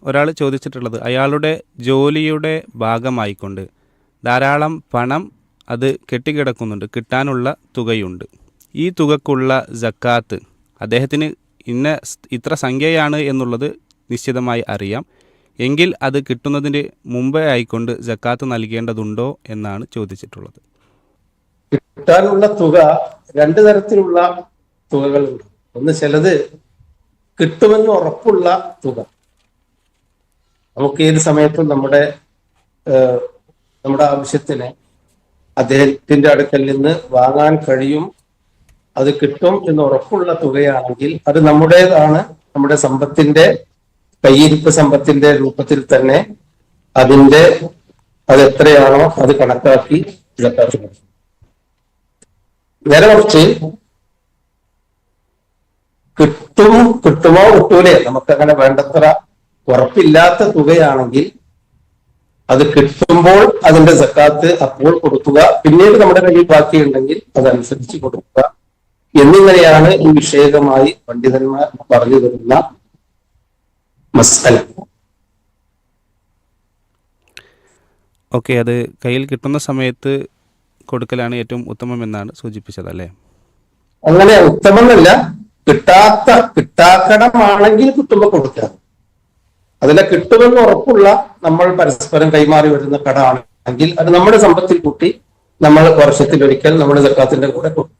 ഒരാൾ ചോദിച്ചിട്ടുള്ളത്, അയാളുടെ ജോലിയുടെ ഭാഗമായിക്കൊണ്ട് ധാരാളം പണം അത് കെട്ടിക്കിടക്കുന്നുണ്ട്, കിട്ടാനുള്ള തുകയുണ്ട്. ഈ തുകക്കുള്ള സക്കാത്ത് അദ്ദേഹത്തിന് ഇത്ര സംഖ്യയാണ് എന്നുള്ളത് നിശ്ചിതമായി അറിയാം. എങ്കിൽ അത് കിട്ടുന്നതിന് മുമ്പേ ആയിക്കൊണ്ട് സക്കാത്ത് നൽകേണ്ടതുണ്ടോ എന്നാണ് ചോദിച്ചിട്ടുള്ളത്. കിട്ടാനുള്ള തുക രണ്ടു തരത്തിലുള്ള തുകകളുണ്ട്. ഒന്ന്, ചിലത് കിട്ടുമെന്ന് ഉറപ്പുള്ള തുക. നമുക്ക് ഏത് സമയത്തും നമ്മുടെ ആവശ്യത്തിന് അദ്ദേഹത്തിന്റെ അടുക്കൽ നിന്ന് വാങ്ങാൻ കഴിയും, അത് കിട്ടും എന്ന് ഉറപ്പുള്ള തുകയാണെങ്കിൽ അത് നമ്മുടേതാണ്. നമ്മുടെ സമ്പത്തിന്റെ കയ്യിരിപ്പ് സമ്പത്തിന്റെ രൂപത്തിൽ തന്നെ അത് എത്രയാണോ അത് കണക്കാക്കി സക്കാത്ത് നൽകും. നേരെ മറിച്ച് കിട്ടുമോ കിട്ടൂലേ, നമുക്കങ്ങനെ വേണ്ടത്ര ഉറപ്പില്ലാത്ത തുകയാണെങ്കിൽ അത് കിട്ടുമ്പോൾ അതിന്റെ സക്കാത്ത് അപ്പോൾ കൊടുക്കുക, പിന്നീട് നമ്മുടെ കയ്യിൽ ബാക്കിയുണ്ടെങ്കിൽ അതനുസരിച്ച് കൊടുക്കുക എന്നിങ്ങനെയാണ് ഈ വിഷയകമായി പണ്ഡിതന്മാർ പറഞ്ഞു തരുന്ന മസ്അല. ഓക്കെ, അത് കയ്യിൽ കിട്ടുന്ന സമയത്ത് കൊടുക്കലാണ് ഏറ്റവും ഉത്തമം എന്നാണ് സൂചിപ്പിച്ചത് അല്ലേ? അങ്ങനെ ഉത്തമമല്ല, കിട്ടാക്കണമാണെങ്കിൽ കിട്ടുമ്പോൾ കൊടുക്കാം. അതിലെ കിട്ടുമെന്ന് ഉറപ്പുള്ള നമ്മൾ പരസ്പരം കൈമാറി വരുന്ന കട ആണെങ്കിൽ അത് നമ്മുടെ സമ്പത്തിൽ കൂട്ടി നമ്മൾ വർഷത്തിലൊരിക്കൽ നമ്മുടെ സക്കാത്തിന്റെ കൂടെ കൊടുക്കും.